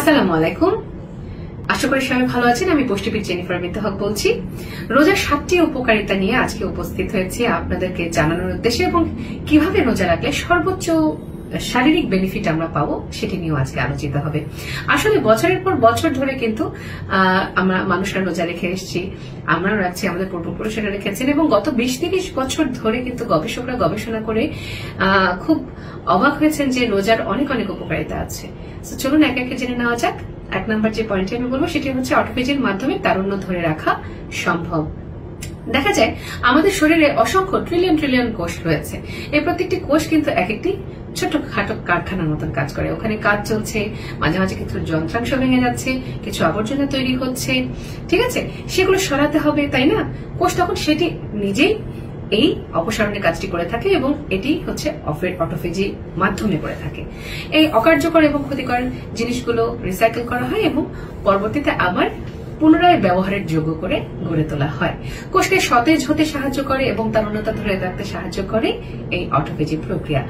আসসালামু আলাইকুম। আশা করি সবাই ভালো আছেন। আমি পুষ্টিবিদ জেনিফার মিতা হক বলছি। রোজার 7টি উপকারিতা নিয়ে আজকে উপস্থিত হয়েছি আপনাদেরকে জানানোর উদ্দেশ্যে এবং কিভাবে রোজা রাখলে সর্বোচ্চ শারীরিক বেনিফিট আমরা পাবো সেটি নিয়েও আজকে আলোচিত হবে। আসলে বছরের পর বছর ধরে কিন্তু আমরা মানুষরা রোজা রেখে এসেছি, আমরাও রাখছি, আমাদের পূর্বপুরুষেরা রেখেছেন এবং গত 20-30 বছর ধরে কিন্তু গবেষকরা গবেষণা করে খুব অবাক হয়েছেন যে রোজার অনেক অনেক উপকারিতা আছে। চলুন এক একে জেনে নেওয়া যাক। 1 নম্বর যে পয়েন্টটি আমি বলবো সেটি হচ্ছে অটোফেজির মাধ্যমে তারুণ্য ধরে রাখা সম্ভব। দেখা যায় আমাদের শরীরে অসংখ্য ট্রিলিয়ন কোষ রয়েছে। এই প্রত্যেকটি কোষ কিন্তু এক একটি ছোটখাটো কারখানার মতন কাজ করে। ওখানে কাজ চলছে, মাঝে মাঝে কিছু যন্ত্রাংশ ভেঙে যাচ্ছে, কিছু আবর্জনা তৈরি হচ্ছে, ঠিক আছে, সেগুলো সরাতে হবে, তাই না? কোষ তখন সেটি নিজেই এই অপসারণের কাজটি করে থাকে এবং এটি হচ্ছে অটোফেজি মাধ্যমে করে থাকে। এই অকার্যকর এবং ক্ষতিকর জিনিসগুলো রিসাইকেল করা হয় এবং পরবর্তীতে আবার পুনরায় ব্যবহারের যোগ্য করে গড়ে তোলা হয়। কোষকে সতেজ হতে সাহায্য করে এবং তারুণ্যতা ধরে রাখতে সাহায্য করে এই অটোফেজি প্রক্রিয়া।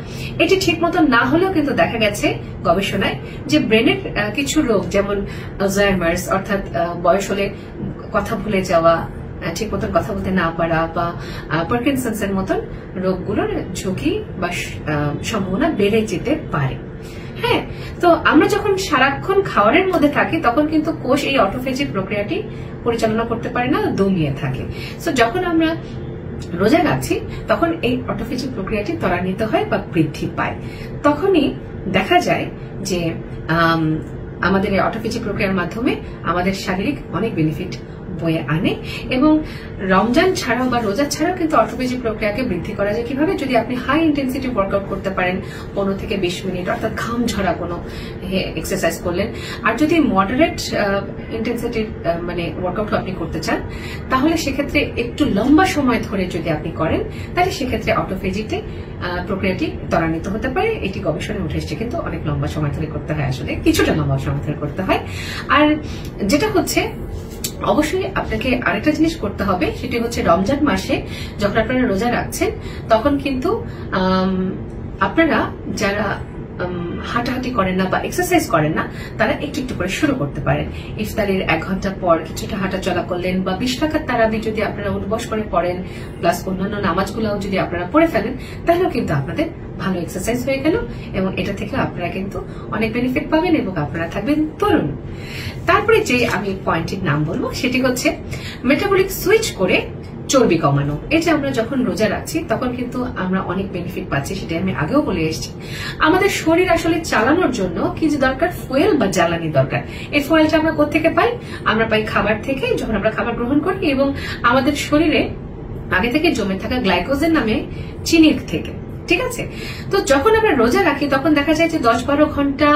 এটি ঠিক মতো না হলেও কিন্তু দেখা গেছে গবেষণায় যে ব্রেনের কিছু রোগ, যেমন আলজাইমার্স অর্থাৎ বয়স হলে কথা ভুলে যাওয়া, ঠিক মতন কথা বলতে না পারা বা পার্কিনসন্স এর মতন রোগগুলোর ঝুঁকি বা সম্ভাবনা বেড়ে যেতে পারে। হ্যাঁ, তো আমরা যখন সারাক্ষণ খাবারের মধ্যে থাকি তখন কিন্তু কোষ এই অটোফেজি প্রক্রিয়াটি পরিচালনা করতে পারে না, দমিয়ে থাকে। তো যখন আমরা রোজা রাখছি তখন এই অটোফেজি প্রক্রিয়াটি ত্বরান্বিত হয় বা বৃদ্ধি পায়। তখনই দেখা যায় যে আমাদের এই অটোফেজি প্রক্রিয়ার মাধ্যমে আমাদের শারীরিক অনেক বেনিফিট বয়ে আনে এবং রমজান ছাড়াও বা রোজা ছাড়াও কিন্তু অটোফেজি প্রক্রিয়াকে বৃদ্ধি করা যায় কিভাবে? যদি আপনি হাই ইন্টেন্সিটি ওয়ার্কআউট করতে পারেন 15 থেকে 20 মিনিট, অর্থাৎ ঘাম ঝরা কোনো এক্সারসাইজ করলেন, আর যদি মডারেট ইন্টেন্সিটির মানে ওয়ার্কআউট আপনি করতে চান তাহলে সেক্ষেত্রে একটু লম্বা সময় ধরে যদি আপনি করেন তাহলে সেক্ষেত্রে অটোফেজিতে প্রক্রিয়াটি ত্বরান্বিত হতে পারে। এটি গবেষণায় উঠে এসেছে, কিন্তু অনেক লম্বা সময় ধরে করতে হয়, আসলে কিছুটা লম্বা সময় ধরে করতে হয়। আর যেটা হচ্ছে অবশ্যই আপনাকে আরেকটা জিনিস করতে হবে, সেটি হচ্ছে রমজান মাসে যখন আপনারা রোজা রাখছেন তখন কিন্তু আপনারা যারা হাঁটাহাঁটি করেন না বা এক্সারসাইজ করেন না তারা একটু একটু করে শুরু করতে পারেন। ইফতারের 1 ঘন্টা পর কিছুটা হাঁটা চলা করলেন বা 20 টাকার তারাবি যদি আপনারা উঠবস করে পড়েন, প্লাস অন্যান্য নামাজগুলোও যদি আপনারা পড়ে ফেলেন তাহলেও কিন্তু আপনাদের ভালো এক্সারসাইজ হয়ে গেল এবং এটা থেকে আপনারা কিন্তু অনেক বেনিফিট পাবেন এবং আপনারা থাকবেন তরুণ। তারপরে যে আমি পয়েন্টের নাম বলবো সেটি হচ্ছে মেটাবলিক সুইচ করে চর্বি কমানো। এই যে আমরা যখন রোজা রাখছি তখন কিন্তু আমরা অনেক বেনিফিট পাচ্ছি, সেটা আমি আগেও বলে এসেছি। আমাদের শরীর আসলে চালানোর জন্য কি যে দরকার? ফুয়েল বা জ্বালানি দরকার। এই ফুয়েলটা আমরা কোত্থেকে পাই? আমরা পাই খাবার থেকে, যখন আমরা খাবার গ্রহণ করি এবং আমাদের শরীরে আগে থেকে জমে থাকা গ্লাইকোজেন নামে চিনির থেকে, ঠিক আছে? তো যখন আমরা রোজা রাখি তখন দেখা যায় যে 10-12 ঘন্টা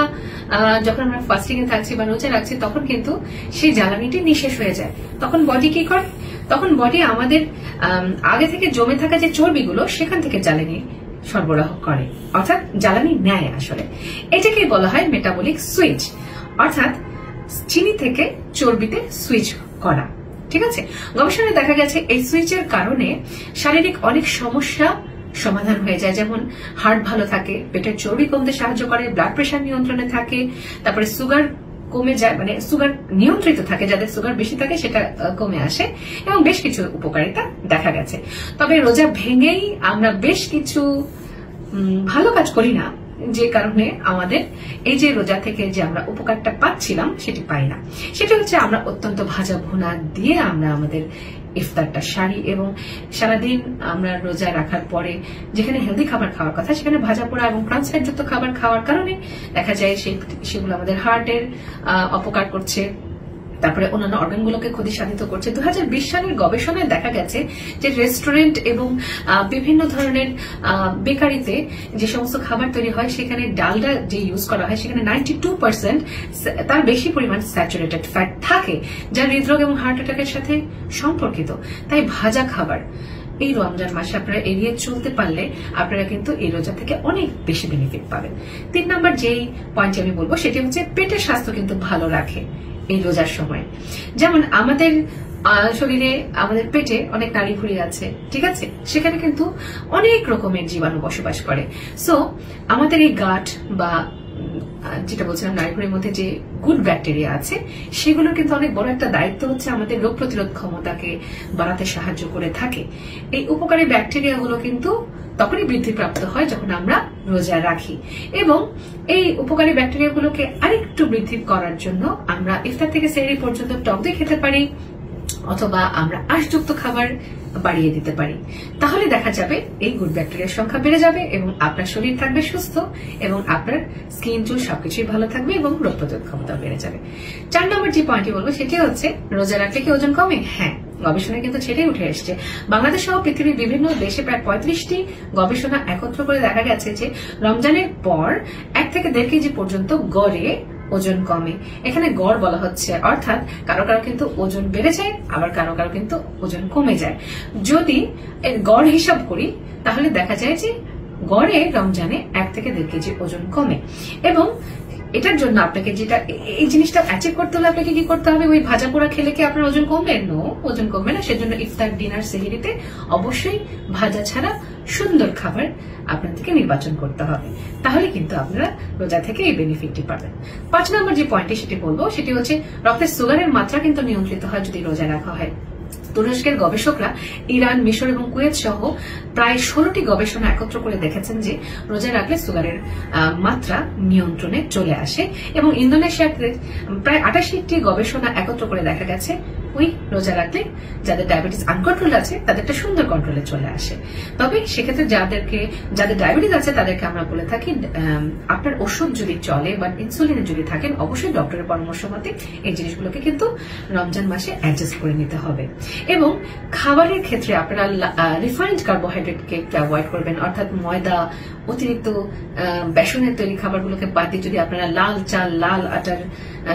যখন আমরা ফাস্টিং এ থাকছি বা রোজা রাখছি তখন কিন্তু সেই জ্বালানিটি নিঃশেষ হয়ে যায়। তখন বডি কি করে? তখন বডি আমাদের আগে থেকে জমে থাকা যে চর্বিগুলো সেখান থেকে জ্বালানি সরবরাহ করে, অর্থাৎ জ্বালানি নেয়। আসলে এটাকে বলা হয় মেটাবলিক সুইচ, অর্থাৎ চিনি থেকে চর্বিতে সুইচ করা, ঠিক আছে? গবেষণায় দেখা গেছে এই সুইচের কারণে শারীরিক অনেক সমস্যা সমাধান হয়ে যায়, যেমন হার্ট ভালো থাকে, পেটের চর্বি কমতে সাহায্য করে, ব্লাড প্রেশার নিয়ন্ত্রণে থাকে, তারপরে সুগার কমে যায়, মানে সুগার নিয়ন্ত্রিত থাকে, যাদের সুগার বেশি থাকে সেটা কমে আসে এবং বেশ কিছু উপকারিতা দেখা গেছে। তবে রোজা ভেঙেই আমরা বেশ কিছু ভালো কাজ করি না, যে কারণে আমাদের এই যে রোজা থেকে যে আমরা উপকারটা পাচ্ছিলাম সেটি পাই না। সেটা হচ্ছে আমরা অত্যন্ত ভাজা ভুনা দিয়ে আমরা আমাদের ইফতারটা সারি এবং সারাদিন আমরা রোজা রাখার পরে যেখানে হেলদি খাবার খাওয়ার কথা সেখানে ভাজা পোড়া এবং ট্রান্সফ্যাটযুক্ত খাবার খাওয়ার কারণে দেখা যায় সেগুলো আমাদের হার্টের অপকার করছে, তারপরে অন্যান্য অর্গানগুলোকে ক্ষতি সাধিত করছে। 2020 সালের গবেষণায় দেখা গেছে যে রেস্টুরেন্ট এবং বিভিন্ন ধরনের বেকারিতে যে সমস্ত খাবার তৈরি হয় সেখানে ডালডা যে ইউজ করা হয় সেখানে 92% তার বেশি পরিমাণ স্যাচুরেটেড ফ্যাট থাকে, যা হৃদরোগ এবং হার্ট অ্যাটাকের সাথে সম্পর্কিত। তাই ভাজা খাবার এই রমজান মাসে আপনারা এড়িয়ে চলতে পারলে আপনারা কিন্তু এই রোজা থেকে অনেক বেশি বেনিফিট পাবেন। 3 নম্বর যেই পয়েন্ট আমি বলবো সেটি হচ্ছে পেটের স্বাস্থ্য কিন্তু ভালো রাখে এই রোজার সময়। যেমন আমাদের শরীরে, আমাদের পেটে অনেক নাড়িভুঁড়ি আছে, ঠিক আছে? সেখানে কিন্তু অনেক রকমের জীবাণু বসবাস করে। সো আমাদের এই গাট বা যেটা বলছিলাম নাড়িভুঁড়ির মধ্যে যে গুড ব্যাকটেরিয়া আছে সেগুলোর কিন্তু অনেক বড় একটা দায়িত্ব হচ্ছে আমাদের রোগ প্রতিরোধ ক্ষমতাকে বাড়াতে সাহায্য করে থাকে। এই উপকারী ব্যাকটেরিয়াগুলো কিন্তু তখনই বৃদ্ধিপ্রাপ্ত হয় যখন আমরা রোজা রাখি, এবং এই উপকারী ব্যাকটেরিয়াগুলোকে আরেকটু বৃদ্ধি করার জন্য আমরা ইফতার থেকে সেহরি পর্যন্ত টক দই খেতে পারি, অথবা আমরা আঁশযুক্ত খাবার বাড়িয়ে দিতে পারি। তাহলে দেখা যাবে এই গুড ব্যাকটেরিয়ার সংখ্যা বেড়ে যাবে এবং আপনার শরীর থাকবে সুস্থ এবং আপনার স্কিন চুল সবকিছুই ভালো থাকবে এবং রোগ প্রতিরোধ ক্ষমতা বেড়ে যাবে। 4 নম্বর যে পয়েন্টটি বলবো সেটি হচ্ছে রোজা রাখলে কি ওজন কমে? হ্যাঁ, গবেষণায় কিন্তু সেটাই উঠে এসছে। বাংলাদেশ সহ পৃথিবীর বিভিন্ন দেশে প্রায় 35টি গবেষণা একত্র করে দেখা গেছে যে রমজানের পর 1 থেকে 1.5 কেজি পর্যন্ত গড়ে ওজন কমে। এখানে গড় বলা হচ্ছে, অর্থাৎ কারো কারো কিন্তু ওজন বেড়ে যায়, আবার কারো কারো কিন্তু ওজন কমে যায়। যদি গড় হিসাব করি তাহলে দেখা যায় যে গড়ে রমজানে 1 থেকে 1.5 কেজি ওজন কমে। এবং এটার জন্য আপনাকে যেটা এই জিনিসটা অ্যাচিভ করতে হলে আপনাকে কি করতে হবে? ওই ভাজা পোড়া খেলে কি আপনার ওজন কমবে? নো, ওজন কমবে না। সেজন্য ইফতার, ডিনার, সেহরিতে অবশ্যই ভাজা ছাড়া সুন্দর খাবার আপনাদেরকে নির্বাচন করতে হবে, তাহলে কিন্তু আপনারা রোজা থেকে এই বেনিফিটটি পাবেন। 5 নম্বর যে পয়েন্টটি সেটি বলবো সেটি হচ্ছে রক্তের সুগারের মাত্রা কিন্তু নিয়ন্ত্রিত হয় যদি রোজা রাখা হয়। তুরস্কের গবেষকরা ইরান, মিশর এবং কুয়েত সহ প্রায় 16টি গবেষণা একত্র করে দেখেছেন যে রোজা রাখলে সুগারের মাত্রা নিয়ন্ত্রণে চলে আসে। এবং ইন্দোনেশিয়াতে প্রায় 88টি গবেষণা একত্র করে দেখা গেছে ওই রোজা রাখলে যাদের ডায়াবেটিস আনকন্ট্রোল আছে তাদেরটা সুন্দর কন্ট্রোলে চলে আসে। তবে সেক্ষেত্রে যাদের ডায়াবেটিস আছে তাদেরকে আমরা বলে থাকি আপনার ওষুধ যদি চলে বা ইনসুলিনে যদি থাকেন অবশ্যই ডক্টরের পরামর্শ মতে এই জিনিসগুলোকে কিন্তু রমজান মাসে অ্যাডজাস্ট করে নিতে হবে। এবং খাবারের ক্ষেত্রে আপনারা রিফাইন্ড কার্বোহাইড্রেটকে একটু অ্যাভয়েড করবেন, অর্থাৎ ময়দা, অতিরিক্ত বেসনের তৈরি খাবারগুলোকে বাদ দিয়ে যদি আপনারা লাল চাল, লাল আটার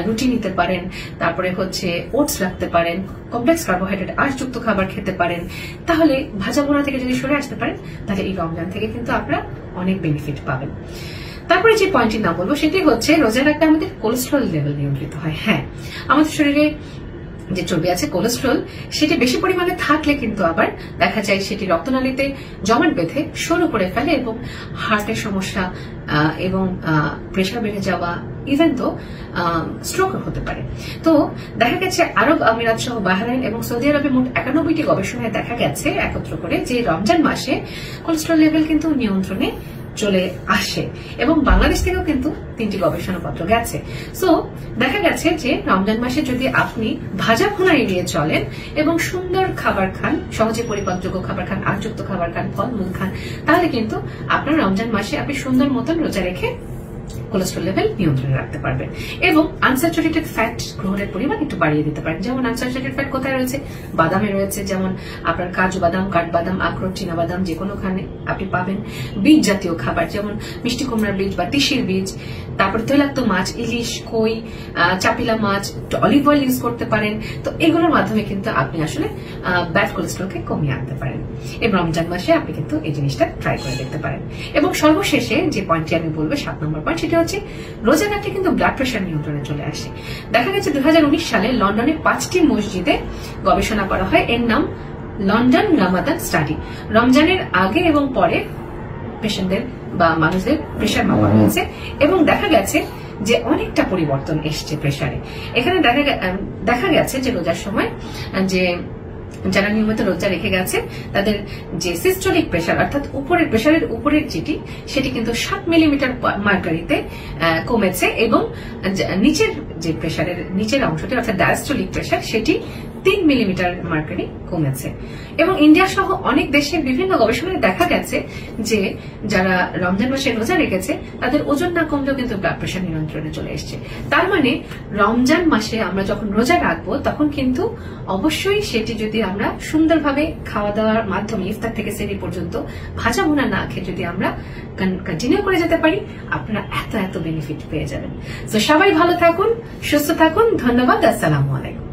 রুটি নিতে পারেন, তারপরে হচ্ছে ওটস রাখতে পারেন, কমপ্লেক্স কার্বোহাইড্রেট আঁশযুক্ত খাবার খেতে পারেন, তাহলে ভাজা পোড়া থেকে যদি সরে আসতে পারেন তাহলে এই রমজান থেকে কিন্তু আপনারা অনেক বেনিফিট পাবেন। তারপরে যে পয়েন্টটির নাম বলবো সেটি হচ্ছে রোজা রাখলে আমাদের কোলেস্ট্রল লেভেল নিয়ন্ত্রিত হয়। হ্যাঁ, আমাদের শরীরে যে চর্বি আছে কোলেস্ট্রল, সেটি বেশি পরিমাণে থাকলে কিন্তু আবার দেখা যায় সেটি রক্তনালীতে জমাট বেঁধে সরু করে ফেলে এবং হার্টের সমস্যা এবং প্রেশার বেড়ে যাওয়া, ইভেন তো স্ট্রোক হতে পারে। তো দেখা গেছে আরব আমিরাত সহ বাহরাইন এবং সৌদি আরবে মোট 91টি গবেষণায় দেখা গেছে একত্র করে যে রমজান মাসে কোলেস্ট্রল লেভেল কিন্তু নিয়ন্ত্রণে চলে আসে। এবং বাংলাদেশ থেকেও কিন্তু 3টি গবেষণাপত্র গেছে। সো দেখা গেছে যে রমজান মাসে যদি আপনি ভাজা ভুনা এড়িয়ে চলেন এবং সুন্দর খাবার খান, সহজে পরিপাকযোগ্য খাবার খান, আঁশযুক্ত খাবার খান, ফলমূল খান, তাহলে কিন্তু আপনার রমজান মাসে আপনি সুন্দর মতন রোজা রেখে কোলেস্ট্রল লেভেল নিয়ন্ত্রণে রাখতে পারবেন। এবং আনস্যাচুরেটেড ফ্যাট গ্রহণের পরিমাণ একটু বাড়িয়ে দিতে পারেন। যেমন আনস্যাচুরেটেড ফ্যাট কোথায় রয়েছে? বাদামে রয়েছে, যেমন আপনার কাজু বাদাম, কাঠবাদাম, আখরোট, চীনাবাদাম যে কোনোখানে আপনি পাবেন। বীজ জাতীয় খাবার যেমন মিষ্টি কুমড়ার বীজ বা তিসির বীজ, তারপর তৈলাক্ত মাছ, ইলিশ, কই, চাপিলা মাছ, অলিভ অয়েল ইউজ করতে পারেন। তো এগুলোর মাধ্যমে কিন্তু আপনি আসলে ব্যাড কোলেস্ট্রলকে কমিয়ে আনতে পারেন। এই রমজান মাসে আপনি কিন্তু এই জিনিসটা ট্রাই করে দেখতে পারেন। এবং সর্বশেষে যে পয়েন্টটি আমি বলবো 7 নম্বর পয়েন্ট, সেটা হচ্ছে রোজা রাখলে কিন্তু ব্লাড প্রেশার নিয়ন্ত্রণে চলে আসে। দেখা গেছে 2019 সালে লন্ডনে 5টি মসজিদে গবেষণা করা হয়, এর নাম লন্ডন রামাদান স্টাডি। রমজানের আগে এবং পরে পেশেন্টদের বা মানুষদের প্রেশার মাপা হয়েছে এবং দেখা গেছে যে অনেকটা পরিবর্তন এসছে প্রেশারে। এখানে দেখা গেছে যে রোজার সময় যে যারা নিয়মিত রোজা রেখে গেছে তাদের যে সিস্টোলিক প্রেশার, অর্থাৎ উপরের প্রেশারের উপরের যেটি, সেটি কিন্তু 7 মিলিমিটার মার্কারিতে কমেছে এবং নিচের যে প্রেশারের নিচের অংশটি অর্থাৎ ডায়াস্টোলিক প্রেশার সেটি 3 মিলিমিটার মার্কারি কমেছে। এবং ইন্ডিয়া সহ অনেক দেশে বিভিন্ন গবেষণায় দেখা গেছে যে যারা রমজান মাসে রোজা রেখেছে তাদের ওজন না কমলেও কিন্তু ব্লাড প্রেশার নিয়ন্ত্রণে চলে এসছে। তার মানে রমজান মাসে আমরা যখন রোজা রাখবো তখন কিন্তু অবশ্যই সেটি যদি আমরা সুন্দরভাবে খাওয়া দাওয়ার মাধ্যমে ইফতার থেকে সেহরি পর্যন্ত ভাজা ভুনা না খেয়ে যদি আমরা কন্টিনিউ করে যেতে পারি, আপনারা এত বেনিফিট পেয়ে যাবেন। তো সবাই ভালো থাকুন, সুস্থ থাকুন। ধন্যবাদ। আসসালামু আলাইকুম।